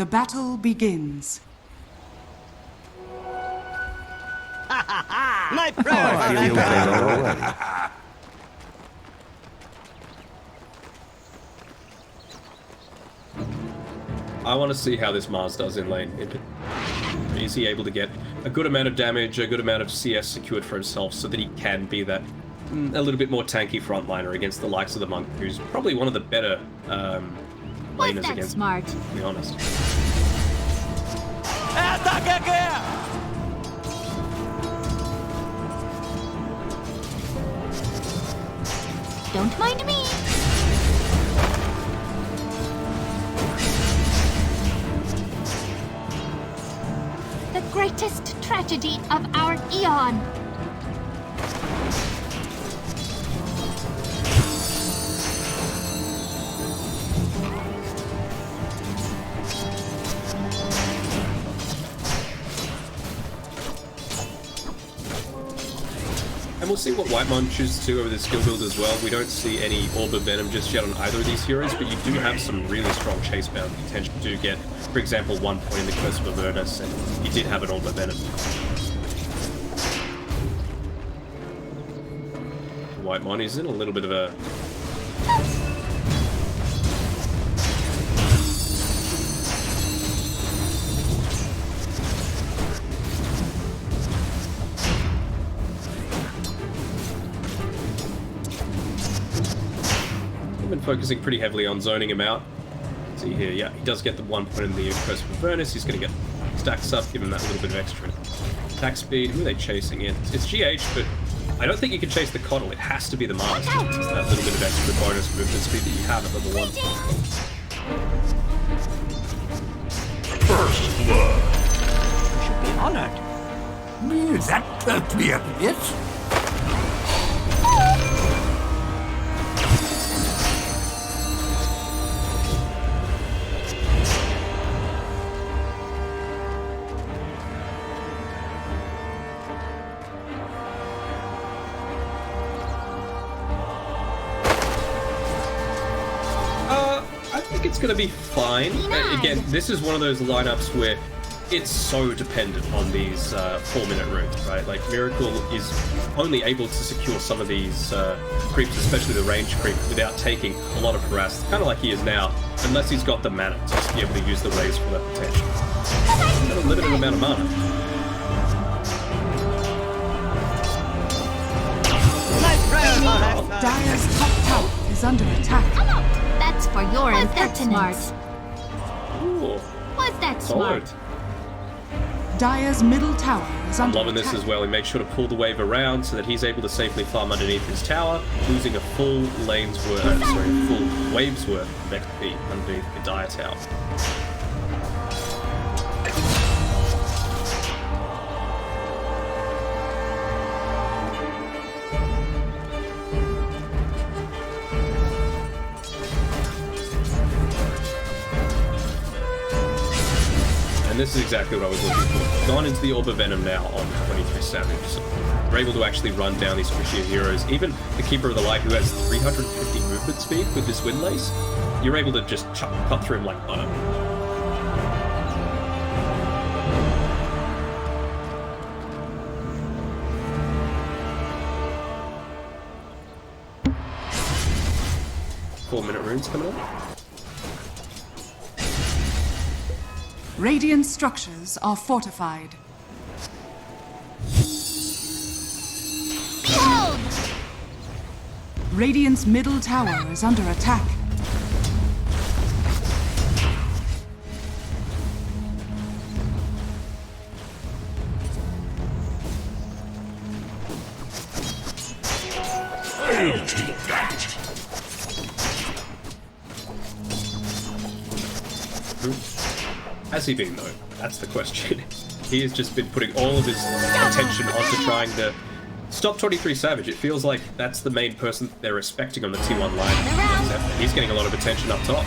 The battle begins. My friend! I want to see how this Mars does in lane. Is he able to get a good amount of damage, a good amount of CS secured for himself so that he can be that a little bit more tanky frontliner against the likes of the Monk, who's probably one of the better laners against smart? him, to be honest. Don't mind me. The greatest tragedy of our eon. And we'll see what Whitemon chooses to over the skill build as well. We don't see any Orb of Venom just yet on either of these heroes, but you do have some really strong chase bound potential to get, for example, 1 point in the Curse of Avernus, and he did have an Orb of Venom. Whitemon is in a little bit of a... been focusing pretty heavily on zoning him out. See here, yeah, he does get the 1 point in the Curse of Avernus. He's going to get stacks up, give him that little bit of extra attack speed. Who are they chasing in? It's GH, but I don't think you can chase the Coddle. It has to be the Mars. Just that little bit of extra bonus movement speed that you have at level 1. First blood. You should be honored. That hurt me a bit. It's going to be fine. Again, this is one of those lineups where it's so dependent on these 4-minute runes, right? Like, Miracle is only able to secure some of these creeps, especially the range creep, without taking a lot of harass, kind of like he is now, unless he's got the mana to just be able to use the waves for that potential. He's got a limited amount of mana. Dire's top tower is under attack. That's for your impertinence. Ooh, Was that smart? solid. Dire's middle tower is I'm under loving attack. this as well. He makes sure to pull the wave around so that he's able to safely farm underneath his tower, losing a full lane's worth, full wave's worth of XP underneath the Dire tower. And this is exactly what I was looking for. Gone into the Orb of Venom now on 23 Savage. So we're able to actually run down these squishier heroes. Even the Keeper of the Light, who has 350 movement speed with this Windlace, you're able to just cut through him like butter. Four-minute runes coming up. Radiant structures are fortified. Behold! Radiant's middle tower is under attack. I'll take that. Has he been, though? That's the question. He has just been putting all of his attention onto trying to stop 23 Savage. It feels like that's the main person they're respecting on the T1 line. Except he's getting a lot of attention up top.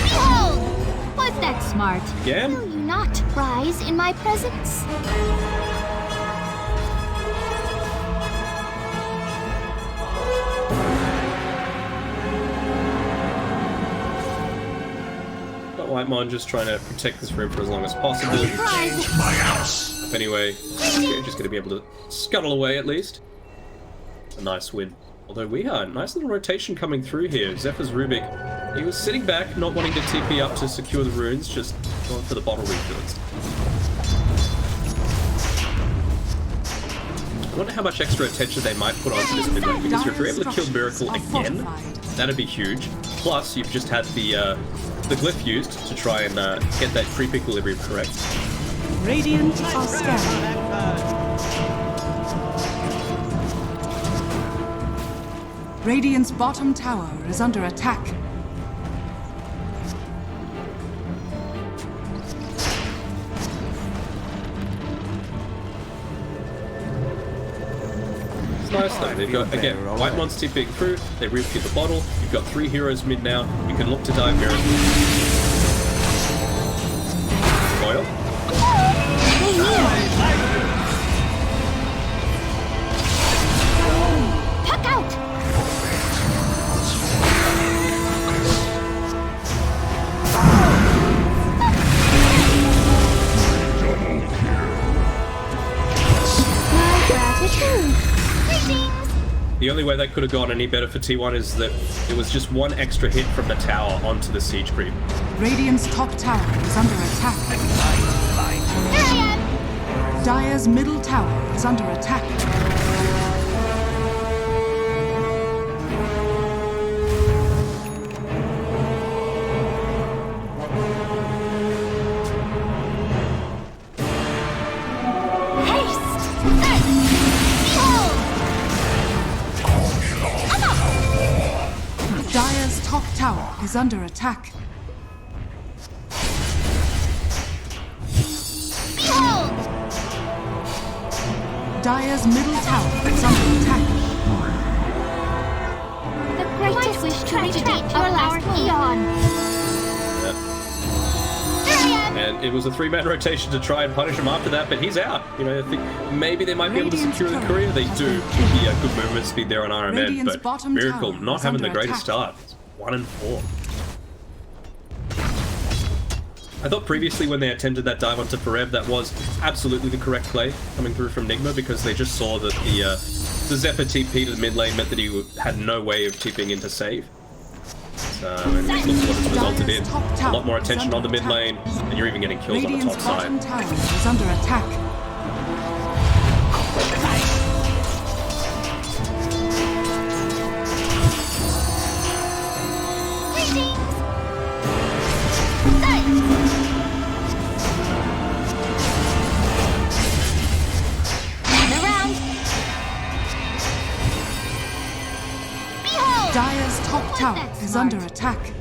Behold! Was that smart? Again? Will you not rise in my presence? Whitemon just trying to protect this room for as long as possible. My house. Anyway, yeah, just gonna be able to scuttle away at least. A nice win. Although we are nice little rotation coming through here. Zephyr's Rubik, he was sitting back, not wanting to TP up to secure the runes, just going for the bottle refills. I wonder how much extra attention they might put onto this mid lane, because if you're able to kill Miracle again, that'd be huge. Plus, you've just had the glyph used to try and get that creep equilibrium correct. Radiant are scanning. Radiant's bottom tower is under attack. It's nice though. They've got, again, Whitemon's TPing through, they re-feed the bottle, you've got 3 heroes mid now, you can look to dive Miracle. Coil. Puck out! My gratitude. The only way that could have gone any better for T1 is that it was just 1 extra hit from the tower onto the siege creep. Radiant's top tower is under attack. Here I am! Dire's middle tower is under attack. Dire's top tower is under attack. Behold! Dire's middle tower is under attack. The greatest wish to redeem our last eon. Here I am! And it was a 3-man rotation to try and punish him after that, but he's out. You know, I think maybe they might be able to secure the courier. They do with the good movement speed there on RMN, but Miracle not having the greatest start. It's 1 and 4. I thought previously when they attempted that dive onto Perev, that was absolutely the correct play coming through from Nigma, because they just saw that the Zephyr TP to the mid lane meant that he had no way of TPing in to save. And look what it's resulted in. A lot more attention on the mid lane, and you're even getting kills on the top side. Radiant's bottom tower is under attack. Dire's top tower is under attack.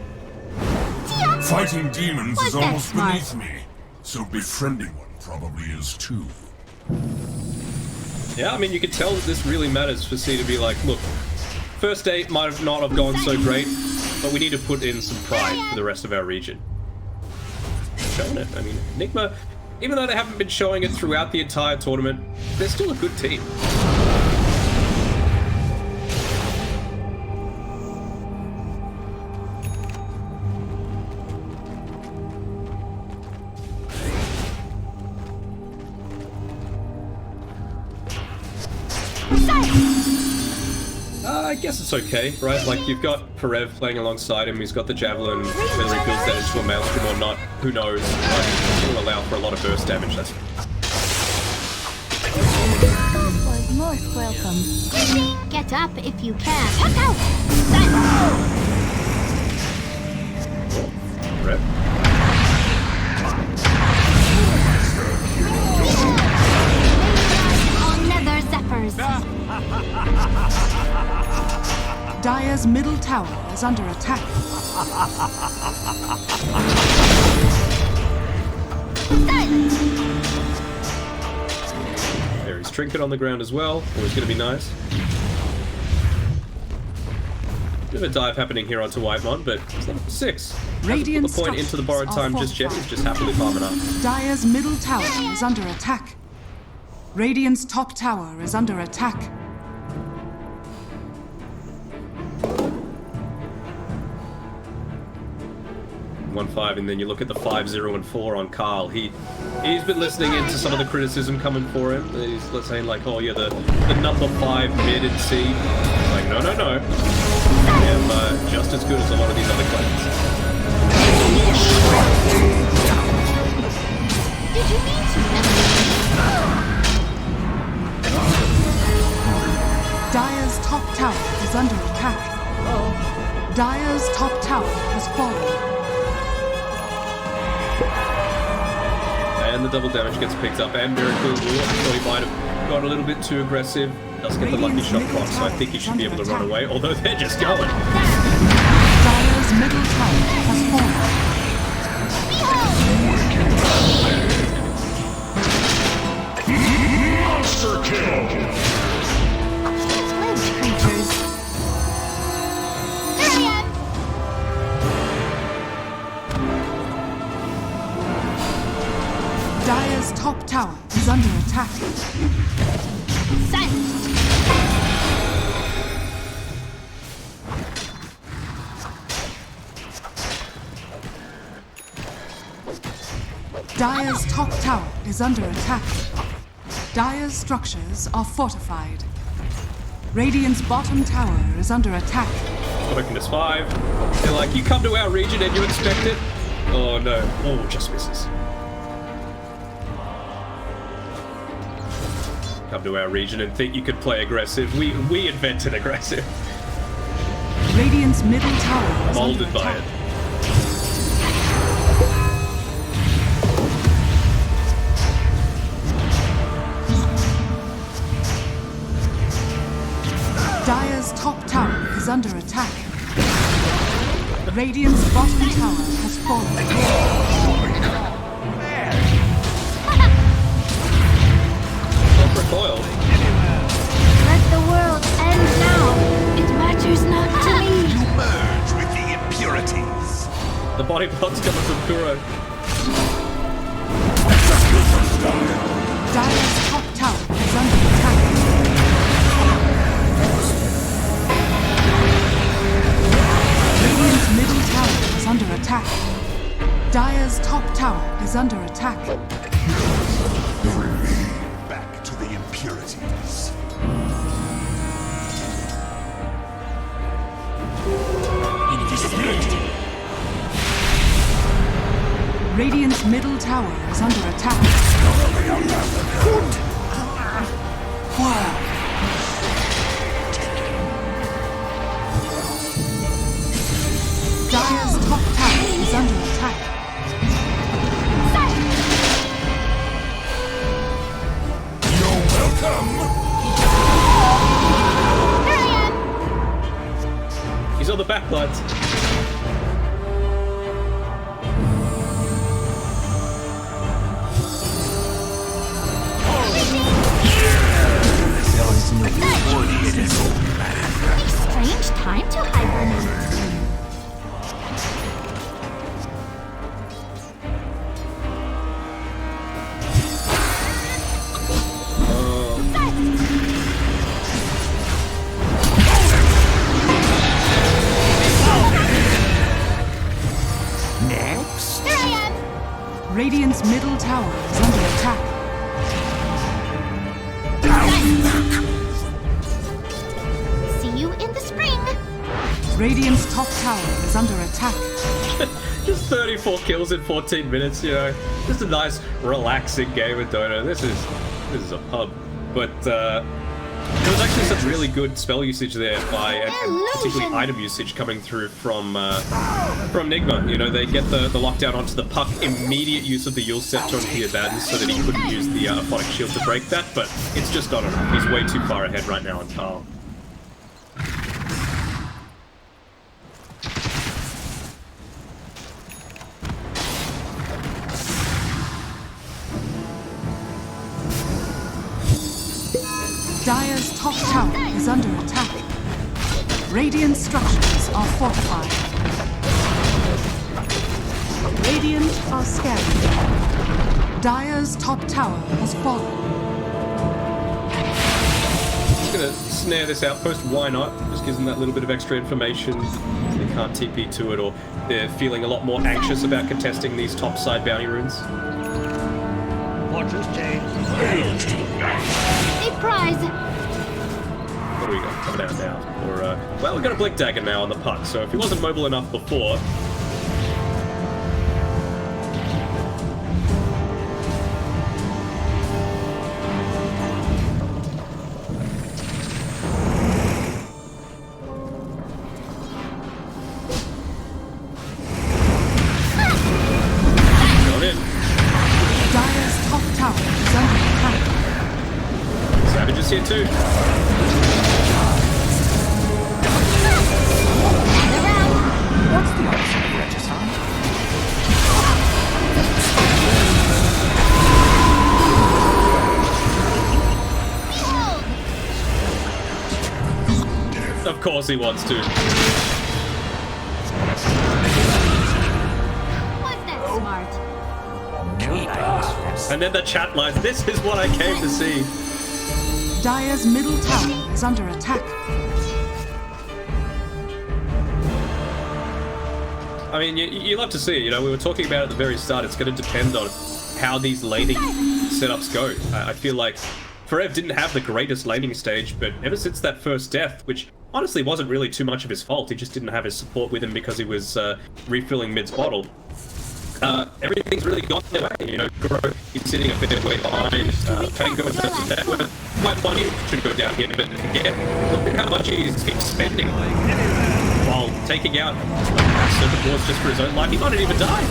Fighting demons Was is that almost smart? beneath me, so befriending one probably is too. Yeah, I mean, you could tell that this really matters for C to be like, look, first date might have not have gone so great, but we need to put in some pride for the rest of our region. Showing it. I mean, Nigma, even though they haven't been showing it throughout the entire tournament, they're still a good team. I guess it's okay, right? Like, you've got Perev playing alongside him, he's got the Javelin, whether he builds that into a Maelstrom or not, who knows? Like, it'll allow for a lot of burst damage, that's... Was most welcome. Get up if you can. Puck out! Perev. On nether zephyrs. Dire's middle tower is under attack. There is Trinket on the ground as well, always going to be nice. Bit of a dive happening here onto Whitemon, but it's level 6. Hasn't put Radiant the point into the borrowed structures time are just yet, he's fortified. just happily farming up. Dire's middle tower is under attack. Radiant's top tower is under attack. 1-5, and then you look at the 5-0 and 4 on Karl. He's been listening into some of the criticism coming for him. He's saying like, oh yeah, the number 5 mid and C. Like, no. I am just as good as a lot of these other clans. Did you mean to? Dire's top tower is under attack. Dire's top tower has fallen. And the double damage gets picked up, and Miracle thought he might have got a little bit too aggressive. Does get the lucky shot clock, so I think he should be able to run away, although they're just going. Dire's middle tower has fallen. Monster kill! Ledge creatures. There I am. Dire's top tower is under attack. Silenced. Dire's top tower is under attack. Dire's structures are fortified. Radiant's bottom tower is under attack. Focus 5. They're like, you come to our region and you expect it? Oh no. Oh, just misses. Come to our region and think you could play aggressive. We invented aggressive. Radiant's middle tower is Molded under by attack. it. Dire's top tower is under attack. Radiant's bottom tower has fallen. Not recoiled. Let the world end now. It matters not to me. You merge with the impurities. The body block's coming from Kuro. Dire's top tower is under attack. Radiant's middle tower is under attack. Dire's top tower is under attack. Bring me back to the impurities. Radiant's middle tower is under attack. Dire's top tower is under attack. You're welcome. There I am. He's on the backlines. A strange time to hibernate. Next. There I am. Radiant's middle tower is under attack. See you in the spring. Radiant's top tower is under attack. Just 34 kills in 14 minutes, you know. Just a nice, relaxing game of Dota. This is a pub. But there was actually some really good spell usage there and particularly item usage coming through from Nigma. You know, they get the lockdown onto the puck, immediate use of the Yule Scepter onto the Abaddon so that he couldn't use the Aphotic Shield to break that, but it's just not enough. He's way too far ahead right now on Karl. Dire's top tower is under attack. Radiant structures are fortified. Radiant are scanning. Dire's top tower has fallen. Just gonna snare this outpost, why not? Just gives them that little bit of extra information. they can't TP to it, or they're feeling a lot more anxious about contesting these top side bounty runes. Fortress change. A prize. What do we got coming out now? Or, well, we've got a Blink Dagger now on the puck, so if he wasn't mobile enough before... Got in. Dire's top tower is under attack. Savage is here too. What's the opposite of regicide? Of course he wants to. Was that smart? And then the chat lines, this is what I came to see. Dire's middle tower is under attack. I mean, you love to see it, you know, we were talking about at the very start, it's going to depend on how these laning setups go. I feel like Forev didn't have the greatest laning stage, but ever since that first death, which honestly wasn't really too much of his fault, he just didn't have his support with him because he was refilling mid's bottle. Everything's really gone their way, you know. Guro is sitting a bit way behind. Pango and Network might want him should go down here, but again, look at how much he's expending while taking out Serpent Wars just for his own life. He might not even die.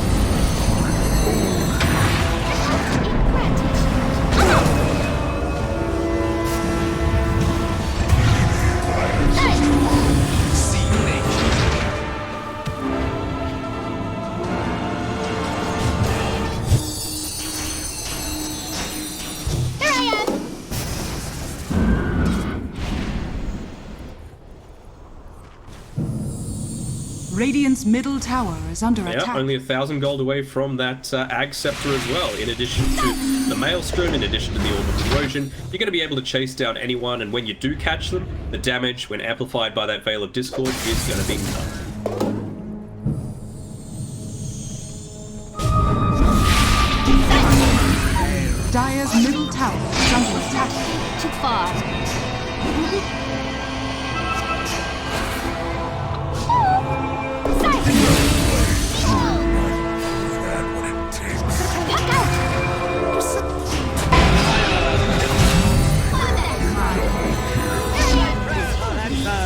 Radiant's middle tower is under Yeah, attack. only 1,000 gold away from that Ag Scepter as well. In addition to the Maelstrom, in addition to the Orb of Erosion, you're going to be able to chase down anyone, and when you do catch them, the damage, when amplified by that Veil of Discord, is going to be nuts. Dire's middle tower is under attack. Too far.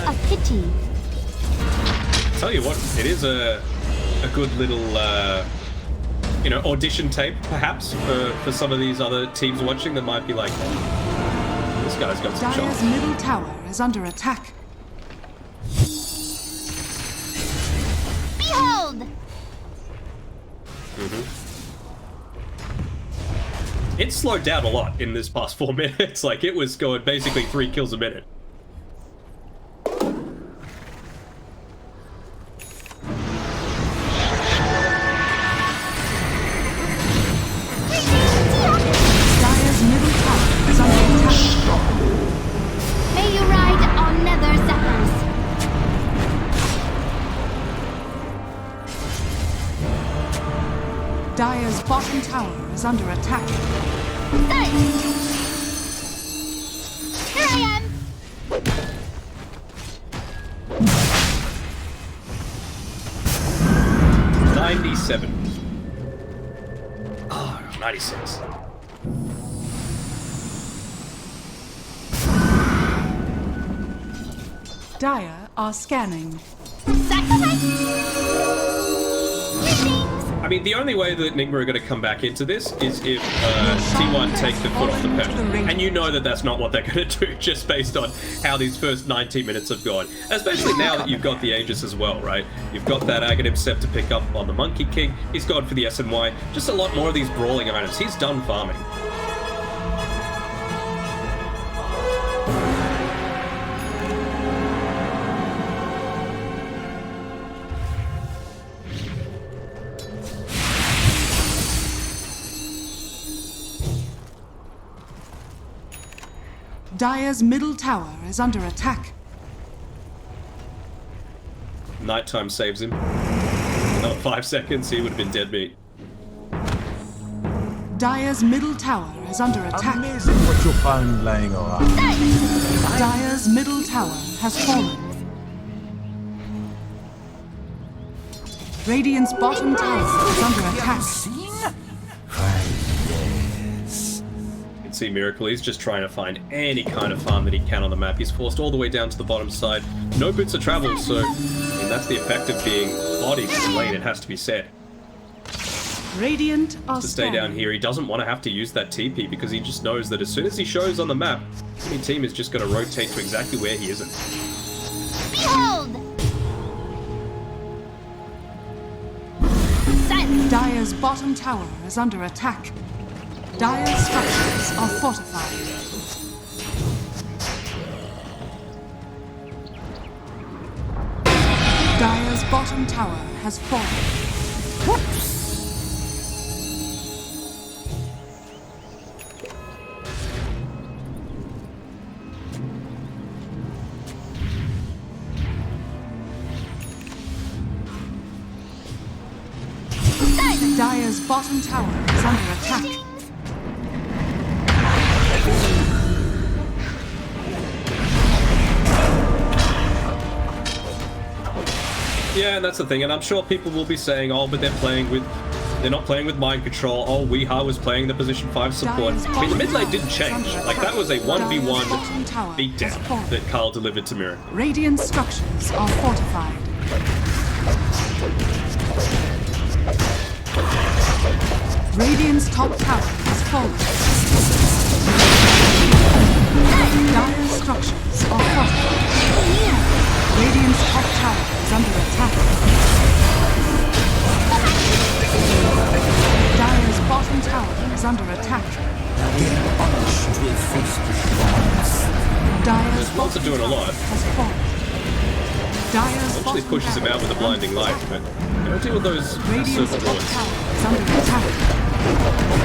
A pity. Tell you what, it is a good little, you know, audition tape, perhaps, for some of these other teams watching that might be like, oh, this guy's got some Dire's shots. middle tower is under attack. Behold! It slowed down a lot in this past 4 minutes. Like, it was going basically 3 kills a minute. Dire's middle tower is under attack. May you ride on nether zappers. Dire's bottom tower is under attack. Here I am. 97. Oh, 96. Dire are scanning. I mean, the only way that Nigma are going to come back into this is if T1 take the foot off the pedal. And you know that that's not what they're going to do, just based on how these first 19 minutes have gone. Especially now that you've got the Aegis as well, right? You've got that Aghanim Step to pick up on the Monkey King. He's gone for the SNY. Just a lot more of these brawling items. He's done farming. Dire's middle tower is under attack. Nighttime saves him. Another 5 seconds, he would have been dead meat. Dire's middle tower is under attack. Amazing what you found laying around. Dire's middle tower has fallen. Radiant's bottom tower is under attack. You can see Miracle, he's just trying to find any kind of farm that he can on the map. He's forced all the way down to the bottom side. No boots of travel, so I mean, that's the effect of being bodied in lane, it has to be said. Radiant are To stay down here, he doesn't want to have to use that TP because he just knows that as soon as he shows on the map, any team is just going to rotate to exactly where he isn't. Behold! Dire's bottom tower is under attack. Dire's structures are fortified. Dire's bottom tower has fallen. Whoops! Dire's bottom tower is under attack. Yeah, and that's the thing, and I'm sure people will be saying, oh, but they're not playing with mind control. Oh, Weeha was playing the position 5 support. I mean, the mid lane didn't change. Like, that was a 1v1 beatdown that Karl delivered to Miracle. Radiant structures are fortified. Radiant's top tower has fallen. Dire's structures are fortified. Radiant's top tower is under attack. Dire's bottom tower is under attack. Dire's Lots of doing a lot. has fallen. Dire's Actually bottom pushes him tower out with a is blinding under light, attack. but don't deal with those Radiant's circle top wards. tower is under attack.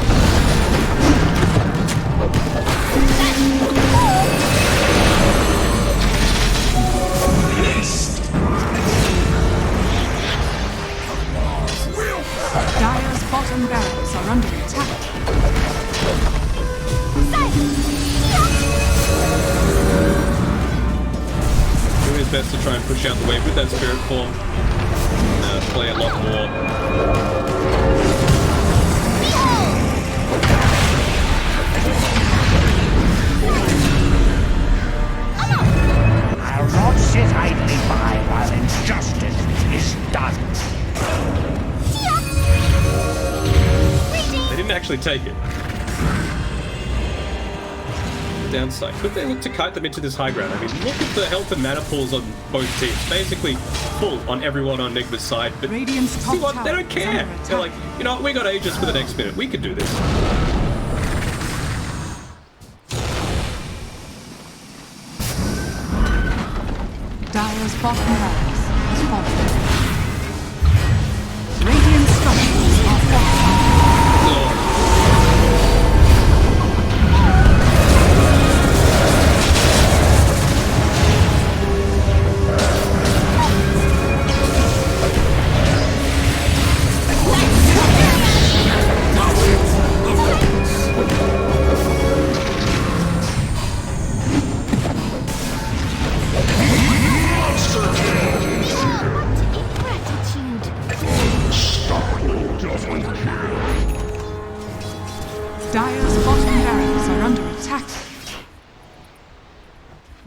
Dire's bottom barracks are under attack. Doing his best to try and push out the wave with that spirit form. Play a lot more. I'll not sit idly by while injustice is done. They didn't actually take it. Downside. Could they look to kite them into this high ground? I mean, look at the health and mana pools on both teams. Basically full on everyone on Nigma's side, but Radiant's see top what? tower They don't is care. under They're attack. like, you know what? We got Aegis for the next minute. We can do this. Dire's bottom barracks has fallen. Radiant structures are fortified. Oh. Dire's bottom barracks are under attack.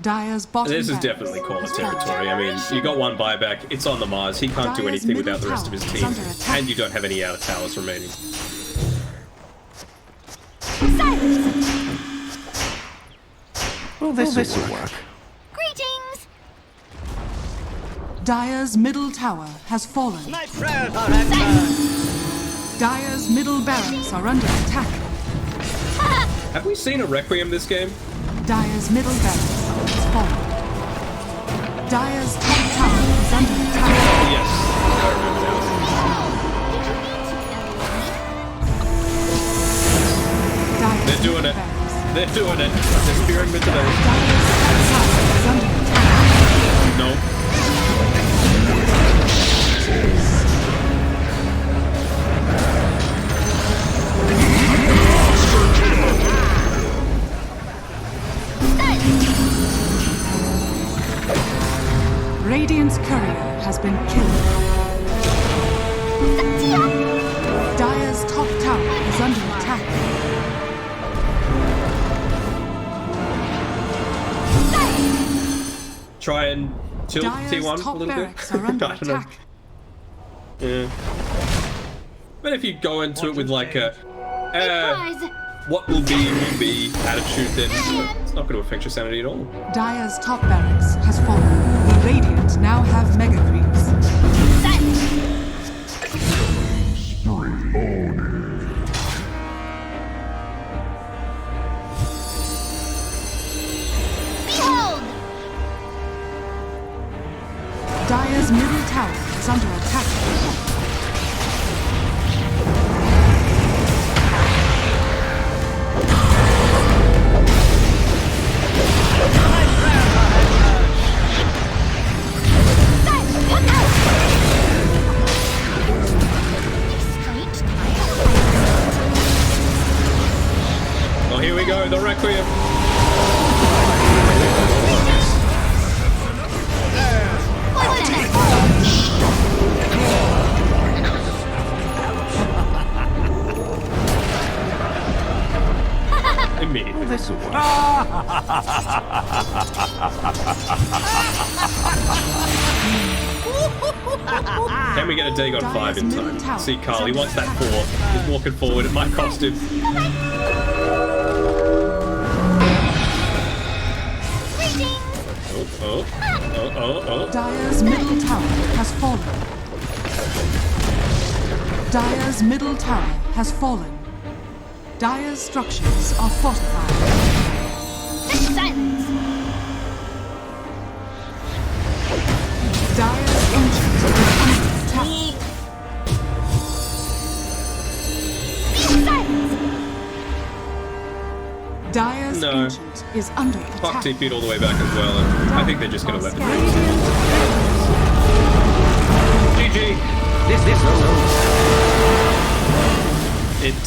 Dire's bottom This is barracks definitely corner has fallen. territory. I mean, you got one buyback. It's on the Mars. He can't do Dire's anything without middle the rest of his tower is team. under attack. And you don't have any outer towers remaining. Well, this will work. Greetings! Dire's middle tower has fallen. My prayers are answered. Dire's middle barracks are under attack. Have we seen a Requiem this game? Dire's middle barracks has fallen. Dire's top tower is under attack. Yes. I remember now. Dire's They're doing middle it. barracks. They're doing it. They're spearing mid today. Dire's top tower is under attack. No. has been killed. Dire's top tower is under attack. Try and tilt Dire's T1 a top little bit. barracks are under I don't know. attack. Yeah. But if you go into it with like a Surprise! what will be attitude, then it's not going to affect your sanity at all. Dire's top barracks has fallen. The Radiant now have mega creeps. Behold! Dire's middle tower is under attack. Oh, here we go, the Requiem. Immediately. This will work. Can we get a Dagon 5 in middle time? tower See, Karl, he is wants that under 4. He's walking forward, it might cost him. Oh. Dire's middle tower has fallen. Dire's middle tower has fallen. Dire's structures are fortified. Silence! Dire's ancient is under attack. Silence! Dire's No. ancient is under Puck attack. TP'd all the way back as well, and I think they're just going to let them Radiant GG. This is It